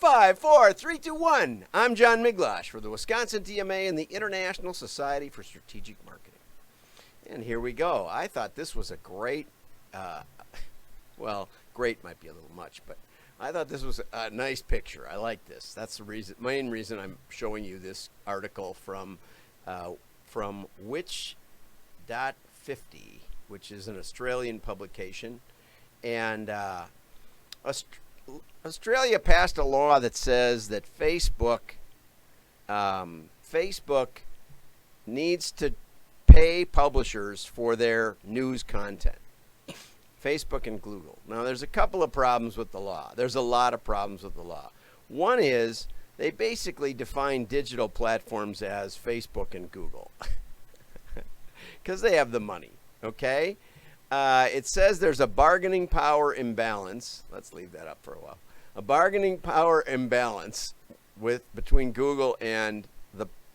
5, 4, 3, 2, 1. I'm John Miglosh for the Wisconsin DMA and the International Society for Strategic Marketing. And here we go. I thought this was a great, well, great might be a little much, but I thought this was a nice picture. I like this. That's the main reason I'm showing you this article from Which.50, which is an Australian publication. And Australia passed a law that says that Facebook needs to pay publishers for their news content. Facebook and Google. Now, there's a couple of problems with the law. There's a lot of problems with the law. One is they basically define digital platforms as Facebook and Google because they have the money, okay? It says there's a bargaining power imbalance. Let's leave that up for a while. A bargaining power imbalance between Google and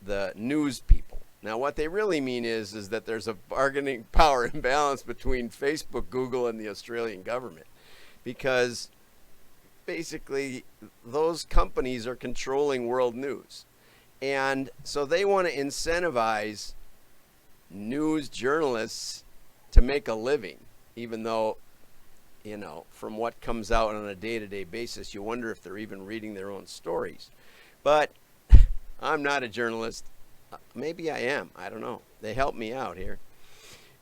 the news people. Now, what they really mean is that there's a bargaining power imbalance between Facebook, Google, and the Australian government, because basically those companies are controlling world news, and so they want to incentivize news journalists to make a living, even though, you know, from what comes out on a day-to-day basis, you wonder if they're even reading their own stories. But I'm not a journalist. Maybe I am. I don't know. They help me out here.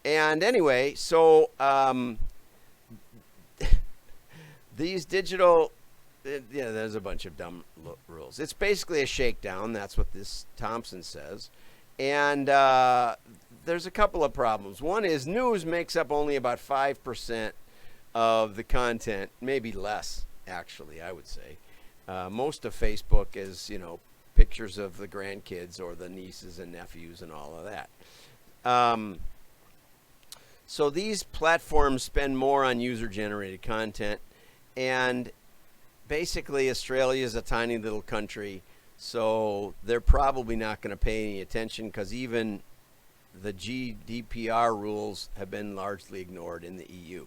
And anyway, so these digital, there's a bunch of dumb rules. It's basically a shakedown. That's what this Thompson says. And there's a couple of problems. One is news makes up only about 5% of the content, maybe less, actually, I would say. Most of Facebook is, you know, pictures of the grandkids or the nieces and nephews and all of that. So these platforms spend more on user-generated content, and basically Australia is a tiny little country, so they're probably not going to pay any attention because even the GDPR rules have been largely ignored in the EU.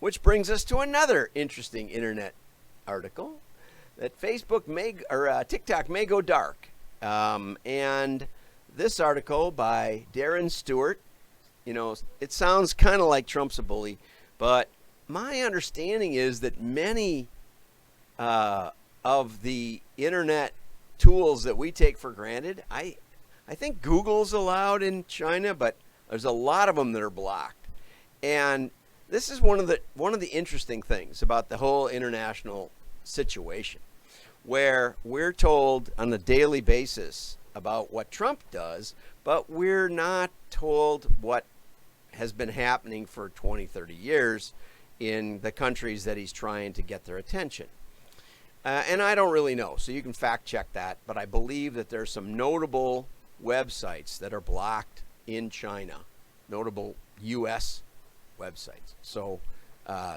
Which brings us to another interesting internet article, that TikTok may go dark. And this article by Darren Stewart, you know, it sounds kind of like Trump's a bully, but my understanding is that many of the internet tools that we take for granted, I think Google's allowed in China, but there's a lot of them that are blocked. And this is one of the interesting things about the whole international situation, where we're told on a daily basis about what Trump does, but we're not told what has been happening for 20, 30 years in the countries that he's trying to get their attention. And I don't really know, so you can fact check that, but I believe that there's some notable websites that are blocked in China, notable U.S. websites. So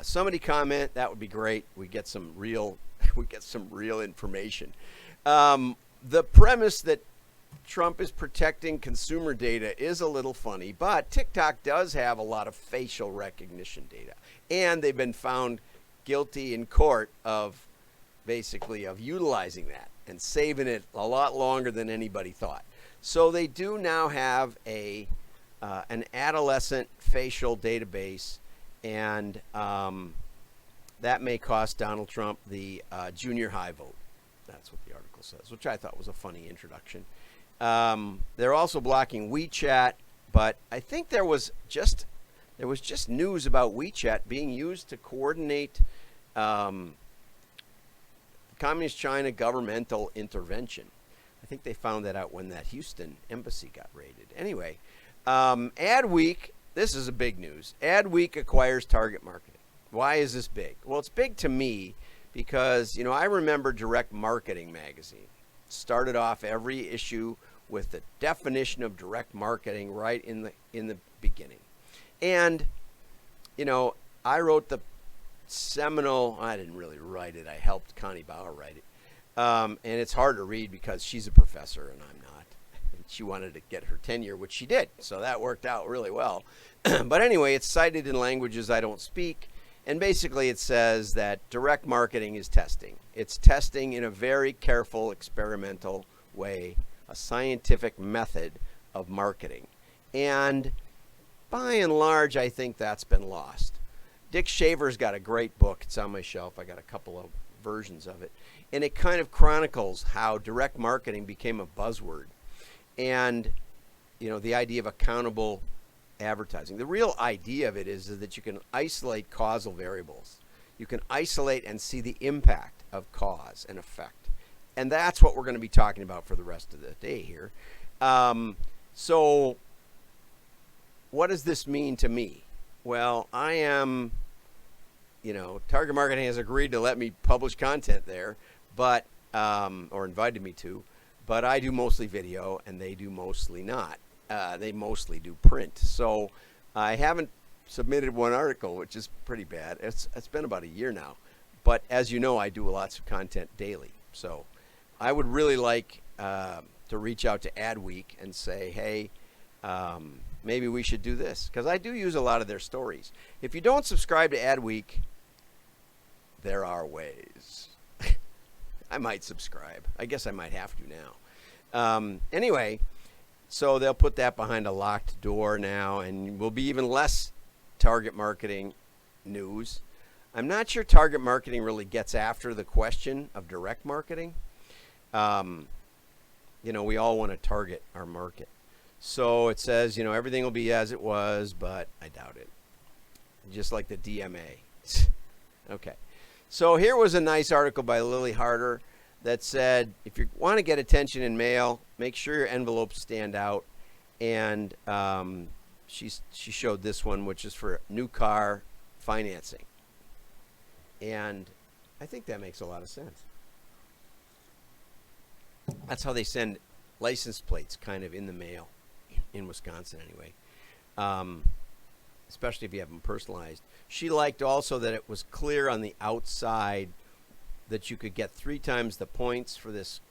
somebody comment, that would be great. We get some real information. The premise that Trump is protecting consumer data is a little funny, but TikTok does have a lot of facial recognition data, and they've been found guilty in court of utilizing that and saving it a lot longer than anybody thought. So they do now have an adolescent facial database, and that may cost Donald Trump the junior high vote. That's what the article says, which I thought was a funny introduction. They're also blocking WeChat, but I think there was just news about WeChat being used to coordinate Communist China governmental intervention. I think they found that out when that Houston embassy got raided. Anyway, Adweek, this is a big news. Adweek acquires Target Marketing. Why is this big? Well, it's big to me because, you know, I remember Direct Marketing magazine. Started off every issue with the definition of direct marketing right in the beginning. And, you know, I wrote the seminal, I didn't really write it, I helped Connie Bauer write it. And it's hard to read because she's a professor and I'm not. And she wanted to get her tenure, which she did. So that worked out really well. But anyway, it's cited in languages I don't speak. And basically it says that direct marketing is testing. It's testing in a very careful, experimental way, a scientific method of marketing. And by and large, I think that's been lost. Dick Shaver's got a great book. It's on my shelf. I got a couple of versions of it. And it kind of chronicles how direct marketing became a buzzword. And, the idea of accountable advertising. The real idea of it is that you can isolate causal variables. You can isolate and see the impact of cause and effect. And that's what we're going to be talking about for the rest of the day here. So what does this mean to me? Well, I am, Target Marketing has agreed to let me publish content there, but, or invited me to, but I do mostly video and they do mostly not. They mostly do print. So I haven't submitted one article, which is pretty bad. It's been about a year now. But as you know, I do lots of content daily. So I would really like to reach out to Adweek and say, hey, maybe we should do this. Because I do use a lot of their stories. If you don't subscribe to Adweek, there are ways. I might subscribe. I guess I might have to now. Anyway, so they'll put that behind a locked door now, and will be even less target marketing news. I'm not sure target marketing really gets after the question of direct marketing. We all want to target our market. So it says, everything will be as it was, but I doubt it. Just like the DMA. Okay. So here was a nice article by Lily Harder that said, if you want to get attention in mail, make sure your envelopes stand out. And she showed this one, which is for new car financing. And I think that makes a lot of sense. That's how they send license plates kind of in the mail, in Wisconsin anyway, especially if you have them personalized. She liked also that it was clear on the outside that you could get 3 times the points for this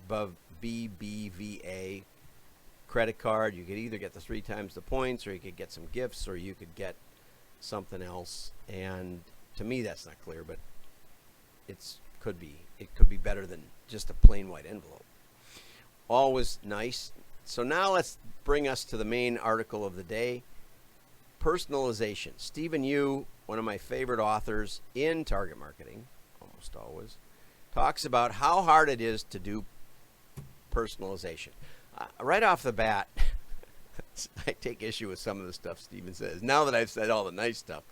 BBVA credit card. You could either get the 3 times the points, or you could get some gifts, or you could get something else. And to me, that's not clear, but it could be better than just a plain white envelope. Always nice. So now let's bring us to the main article of the day. Personalization. Stephen Yu, one of my favorite authors in target marketing, almost always, talks about how hard it is to do personalization. Right off the bat, I take issue with some of the stuff Stephen says. Now that I've said all the nice stuff,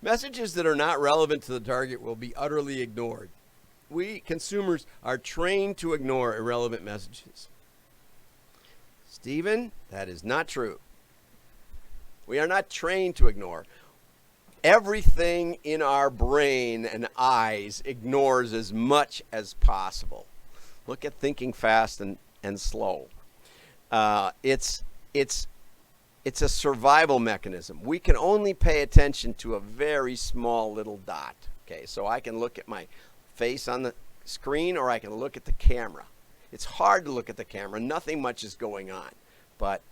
messages that are not relevant to the target will be utterly ignored. We consumers are trained to ignore irrelevant messages. Stephen, that is not true. We are not trained to ignore. Everything in our brain and eyes ignores as much as possible. Look at thinking fast and slow. It's a survival mechanism. We can only pay attention to a very small little dot. Okay, so I can look at my face on the screen, or I can look at the camera. It's hard to look at the camera. Nothing much is going on. But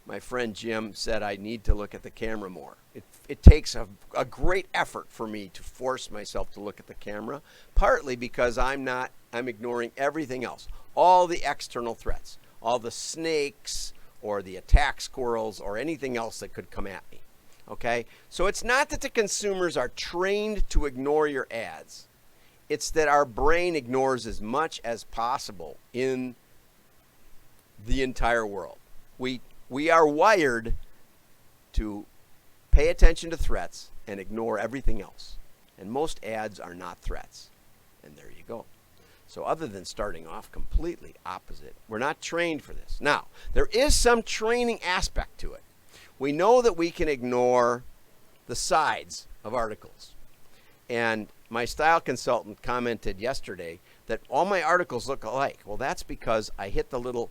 my friend Jim said I need to look at the camera more. It takes a great effort for me to force myself to look at the camera, partly because I'm ignoring everything else. All the external threats, all the snakes or the attack squirrels or anything else that could come at me. Okay? So it's not that the consumers are trained to ignore your ads. It's that our brain ignores as much as possible in the entire world. We are wired to pay attention to threats and ignore everything else. And most ads are not threats. And there you go. So other than starting off completely opposite, we're not trained for this. Now, there is some training aspect to it. We know that we can ignore the sides of articles. And my style consultant commented yesterday that all my articles look alike. Well, that's because I hit the little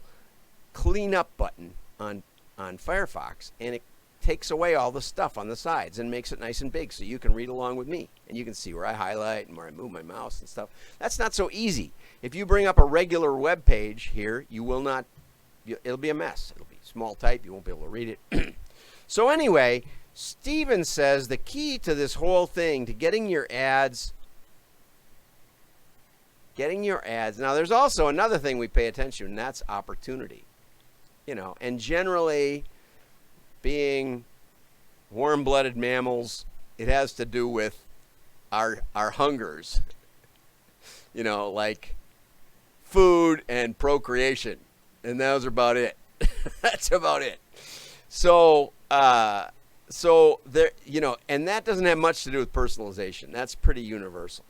clean up button on Firefox, and it takes away all the stuff on the sides and makes it nice and big so you can read along with me. And you can see where I highlight and where I move my mouse and stuff. That's not so easy. If you bring up a regular web page here, you will not, it'll be a mess. It'll be small type. You won't be able to read it. So anyway, Steven says the key to this whole thing, to getting your ads. Now, there's also another thing we pay attention to, and that's opportunity. And generally, being warm-blooded mammals, it has to do with our hungers. Like food and procreation, and those are about it. That's about it. So there, and that doesn't have much to do with personalization. That's pretty universal.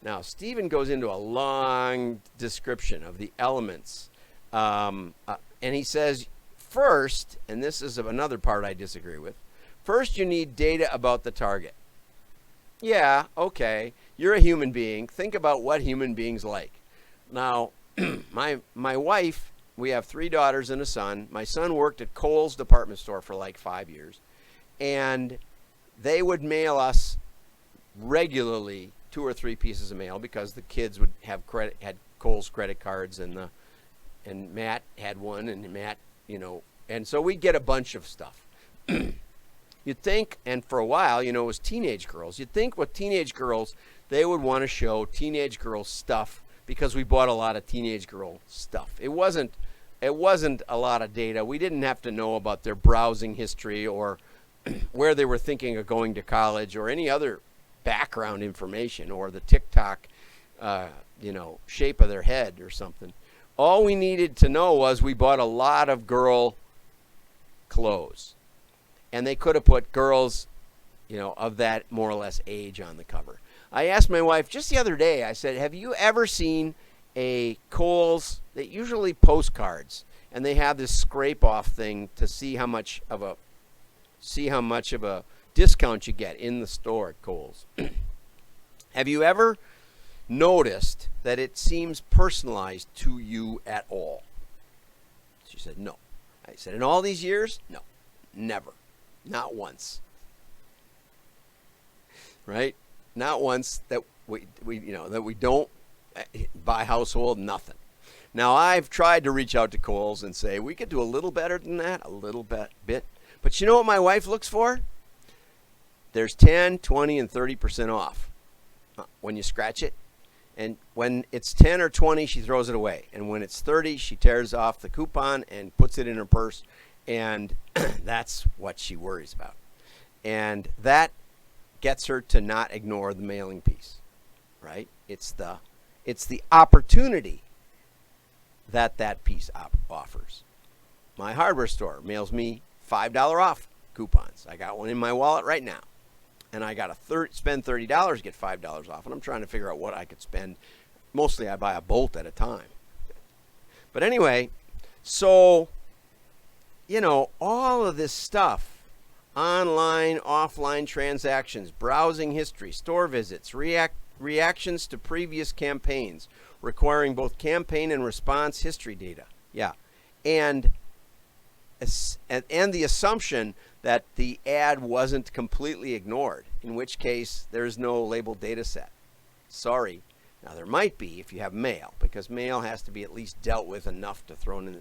Now, Stephen goes into a long description of the elements, and he says, first, and this is another part I disagree with, first you need data about the target. Yeah, okay, you're a human being. Think about what human beings like. Now, my wife, we have 3 daughters and a son. My son worked at Kohl's department store for like 5 years, and they would mail us regularly 2 or 3 pieces of mail because the kids would had Kohl's credit cards, and Matt had one, and Matt, and so we'd get a bunch of stuff. You'd think, and for a while, it was teenage girls. You'd think with teenage girls, they would want to show teenage girl stuff because we bought a lot of teenage girl stuff. It wasn't a lot of data. We didn't have to know about their browsing history or where they were thinking of going to college or any other background information or the TikTok, shape of their head or something. All we needed to know was we bought a lot of girl clothes. And they could have put girls, of that more or less age on the cover. I asked my wife just the other day, I said, have you ever seen a Kohl's, they usually postcards, and they have this scrape off thing to see how much of a discount you get in the store at Kohl's. Have you ever noticed that it seems personalized to you at all? She said, no. I said, in all these years? No, never. Not once. Right? Not once that we don't buy household, nothing. Now, I've tried to reach out to Kohl's and say, we could do a little better than that, a little bit. But you know what my wife looks for? There's 10, 20, and 30% off when you scratch it. And when it's 10 or 20, she throws it away. And when it's 30, she tears off the coupon and puts it in her purse. And that's what she worries about. And that gets her to not ignore the mailing piece, right? It's the opportunity that piece offers. My hardware store mails me $5 off coupons. I got one in my wallet right now. And I got to spend $30 to get $5 off. And I'm trying to figure out what I could spend. Mostly I buy a bolt at a time. But anyway, so, all of this stuff, online, offline transactions, browsing history, store visits, reactions to previous campaigns, requiring both campaign and response history data. Yeah. And the assumption that the ad wasn't completely ignored, in which case there's no labeled data set. Sorry. Now, there might be if you have mail, because mail has to be at least dealt with enough to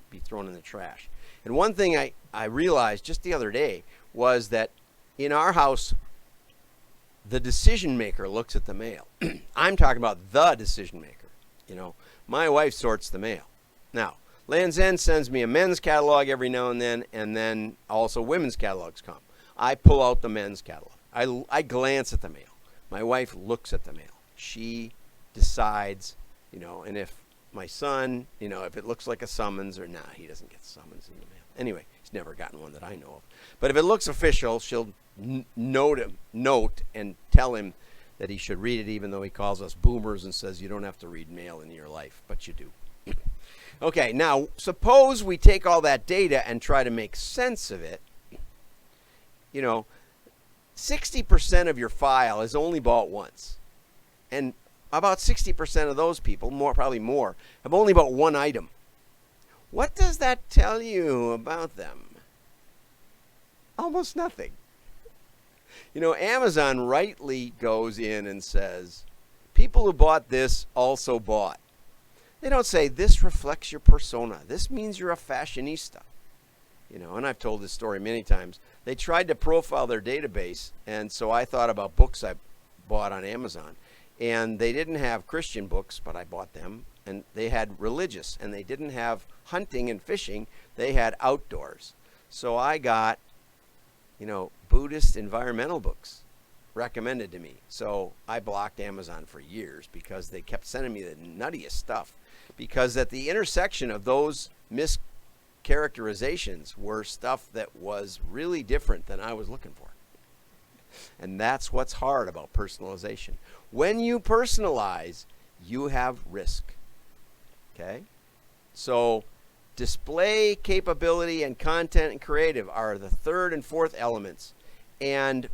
be thrown in the trash. And one thing I realized just the other day was that in our house, the decision maker looks at the mail. I'm talking about the decision maker. My wife sorts the mail. Now, Land's End sends me a men's catalog every now and then also women's catalogs come. I pull out the men's catalog. I glance at the mail. My wife looks at the mail. She decides, and if my son, if it looks like a summons or not, he doesn't get summons in the mail. Anyway, he's never gotten one that I know of. But if it looks official, she'll note and tell him that he should read it, even though he calls us boomers and says you don't have to read mail in your life, but you do. Okay, now suppose we take all that data and try to make sense of it. 60% of your file is only bought once. And about 60% of those people, probably more, have only bought one item. What does that tell you about them? Almost nothing. Amazon rightly goes in and says, people who bought this also bought. They don't say, this reflects your persona. This means you're a fashionista. And I've told this story many times. They tried to profile their database, and so I thought about books I bought on Amazon. And they didn't have Christian books, but I bought them. And they had religious, and they didn't have hunting and fishing. They had outdoors. So I got, Buddhist environmental books recommended to me. So I blocked Amazon for years because they kept sending me the nuttiest stuff. Because at the intersection of those mischaracterizations were stuff that was really different than I was looking for. And that's what's hard about personalization. When you personalize, you have risk. Okay? So display capability and content and creative are the third and fourth elements. And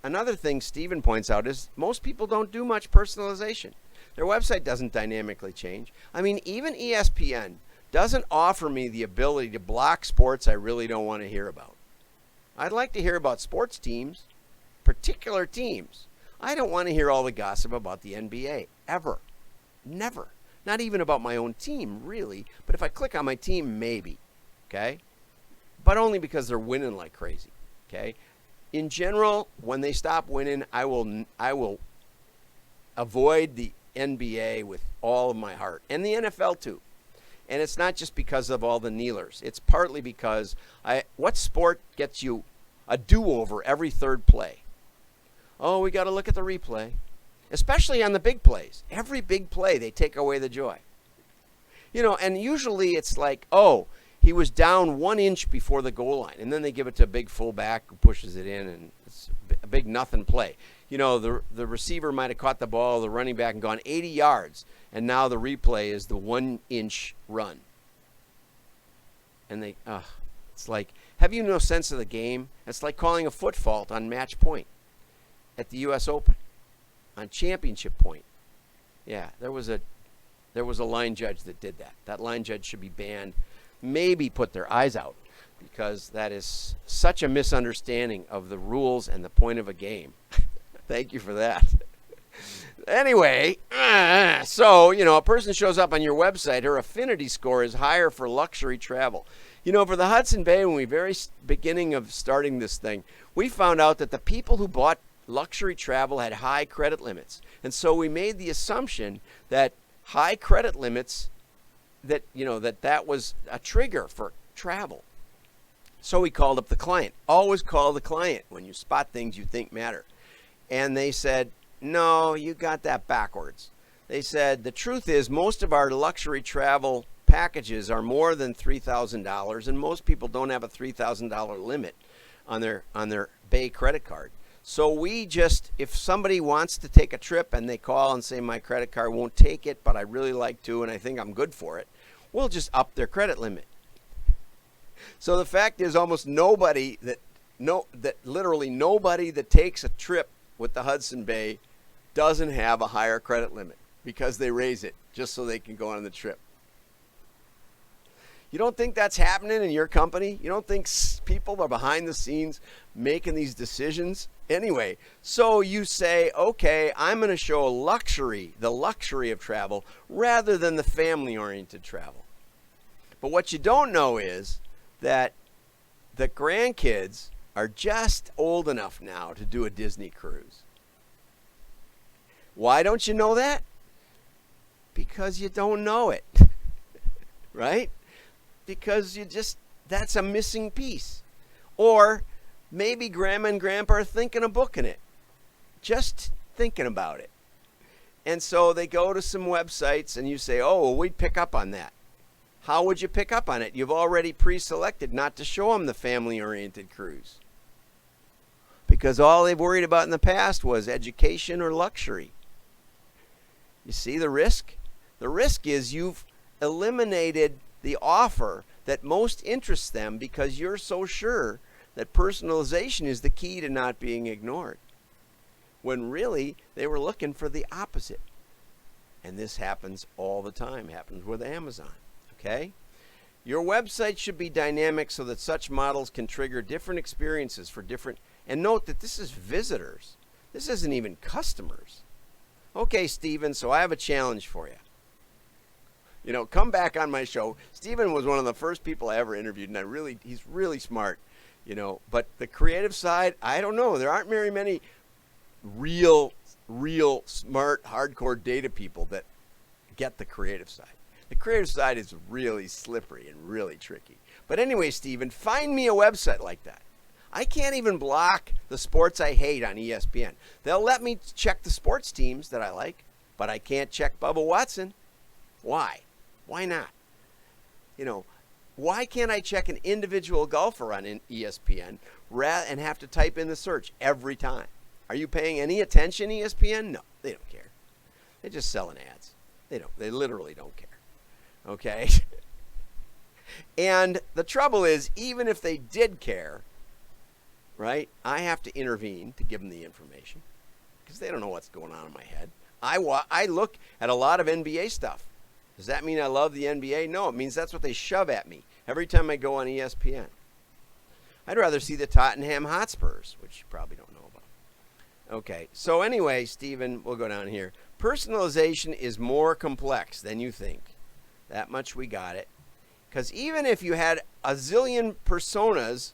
another thing Stephen points out is most people don't do much personalization. Their website doesn't dynamically change. I mean, even ESPN doesn't offer me the ability to block sports I really don't want to hear about. I'd like to hear about sports teams, particular teams. I don't want to hear all the gossip about the NBA, ever. Never. Not even about my own team, really. But if I click on my team, maybe. Okay? But only because they're winning like crazy. Okay? In general, when they stop winning, I will avoid the NBA with all of my heart. And the NFL too. And it's not just because of all the kneelers. It's partly because what sport gets you a do-over every third play? Oh, we got to look at the replay. Especially on the big plays. Every big play, they take away the joy. And usually it's like, oh, he was down 1 inch before the goal line. And then they give it to a big fullback who pushes it in, and it's a big nothing play. The receiver might have caught the ball, the running back, and gone 80 yards. And now the replay is the 1 inch run. And it's like, have you no sense of the game? It's like calling a foot fault on match point at the U.S. Open, on championship point. Yeah, there was a line judge that did that. That line judge should be banned, maybe put their eyes out, because that is such a misunderstanding of the rules and the point of a game. Thank you for that. Anyway, so, a person shows up on your website, her affinity score is higher for luxury travel. For the Hudson Bay, when we very beginning of starting this thing, we found out that the people who bought luxury travel had high credit limits. And so we made the assumption that high credit limits, that was a trigger for travel. So we called up the client. Always call the client when you spot things you think matter. And they said, no, you got that backwards. They said, the truth is most of our luxury travel packages are more than $3,000, and most people don't have a $3,000 limit on their Bay credit card. So we just, if somebody wants to take a trip and they call and say my credit card won't take it, but I really like to and I think I'm good for it, we'll just up their credit limit. So the fact is almost literally nobody that takes a trip with the Hudson Bay doesn't have a higher credit limit because they raise it just so they can go on the trip. You don't think that's happening in your company? You don't think people are behind the scenes making these decisions? Anyway, so you say, okay, I'm going to show the luxury of travel rather than the family-oriented travel. But what you don't know is that the grandkids are just old enough now to do a Disney cruise. Why don't you know that? Because you don't know it, right? Because that's a missing piece. Or maybe grandma and grandpa are thinking of booking it. Just thinking about it. And so they go to some websites and you say, oh, well, we'd pick up on that. How would you pick up on it? You've already pre-selected not to show them the family-oriented cruise. Because all they've worried about in the past was education or luxury. You see the risk? The risk is you've eliminated the offer that most interests them because you're so sure that personalization is the key to not being ignored. When really, they were looking for the opposite. And this happens all the time. It happens with Amazon. Okay? Your website should be dynamic so that such models can trigger different experiences for different... And note that this is visitors. This isn't even customers. Okay, Stephen, so I have a challenge for you. Come back on my show. Steven was one of the first people I ever interviewed, and he's really smart, But the creative side, I don't know. There aren't very many real smart, hardcore data people that get the creative side. The creative side is really slippery and really tricky. But anyway, Steven, find me a website like that. I can't even block the sports I hate on ESPN. They'll let me check the sports teams that I like, but I can't check Bubba Watson. Why? Why not? Why can't I check an individual golfer on ESPN and have to type in the search every time? Are you paying any attention, ESPN? No, they don't care. They're just selling ads. They literally don't care. Okay? And the trouble is, even if they did care, right, I have to intervene to give them the information because they don't know what's going on in my head. I look at a lot of NBA stuff. Does that mean I love the NBA? No, it means that's what they shove at me every time I go on ESPN. I'd rather see the Tottenham Hotspurs, which you probably don't know about. Okay, so anyway, Stephen, we'll go down here. Personalization is more complex than you think. That much we got it. Because even if you had a zillion personas,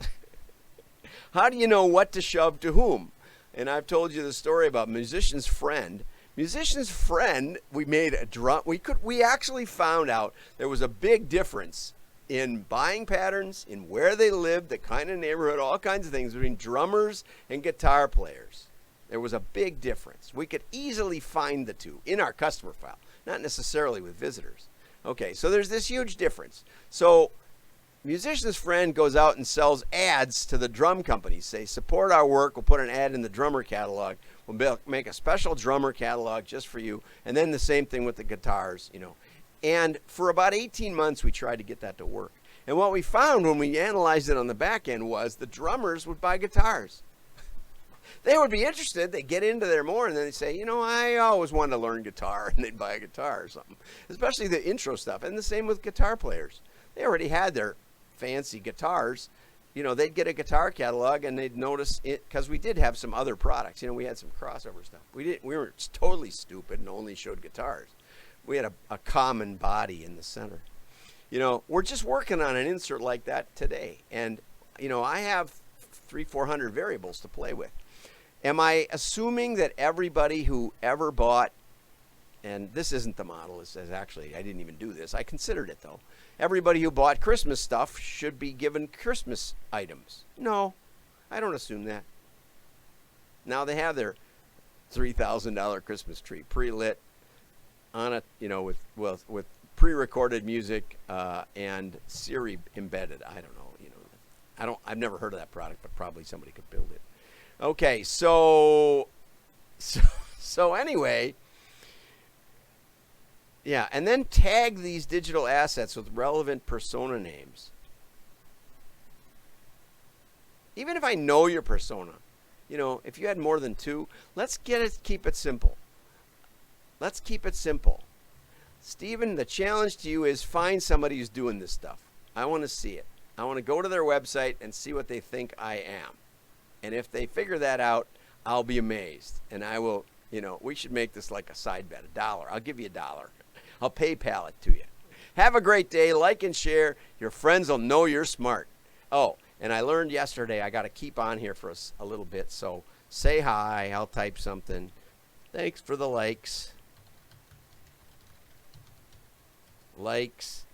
how do you know what to shove to whom? And I've told you the story about musician's friend. Musician's friend, we made a drum. We actually found out there was a big difference in buying patterns, in where they lived, the kind of neighborhood, all kinds of things between drummers and guitar players. There was a big difference. We could easily find the two in our customer file, not necessarily with visitors. Okay, so there's this huge difference. So musician's friend goes out and sells ads to the drum companies. Say, support our work. We'll put an ad in the drummer catalog. We'll make a special drummer catalog just for you. And then the same thing with the guitars, And for about 18 months, we tried to get that to work. And what we found when we analyzed it on the back end was the drummers would buy guitars. They would be interested. They'd get into there more, and then they'd say, I always wanted to learn guitar, and they'd buy a guitar or something, especially the intro stuff. And the same with guitar players. They already had their fancy guitars. They'd get a guitar catalog, and they'd notice it, because we did have some other products. We had some crossover stuff. We were totally stupid and only showed guitars. We had a common body in the center. We're just working on an insert like that today. And, I have 300-400 variables to play with. Am I assuming that everybody who ever bought, and this isn't the model, it says actually, I didn't even do this. I considered it though. Everybody who bought Christmas stuff should be given Christmas items. No, I don't assume that. Now they have their $3,000 Christmas tree pre-lit on a, with pre-recorded music and Siri embedded. I don't know, I've never heard of that product, but probably somebody could build it. Okay, so anyway, yeah, and then tag these digital assets with relevant persona names. Even if I know your persona, if you had more than two, let's keep it simple. Let's keep it simple. Stephen, the challenge to you is find somebody who's doing this stuff. I want to see it. I want to go to their website and see what they think I am. And if they figure that out, I'll be amazed. And I will, we should make this like a side bet, $1. I'll give you $1. I'll PayPal it to you. Have a great day. Like and share. Your friends will know you're smart. Oh, and I learned yesterday I got to keep on here for a little bit. So say hi. I'll type something. Thanks for the likes. Likes.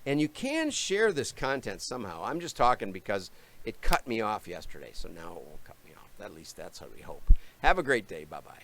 And you can share this content somehow. I'm just talking because it cut me off yesterday, so now it won't cut me off. At least that's how we hope. Have a great day. Bye-bye.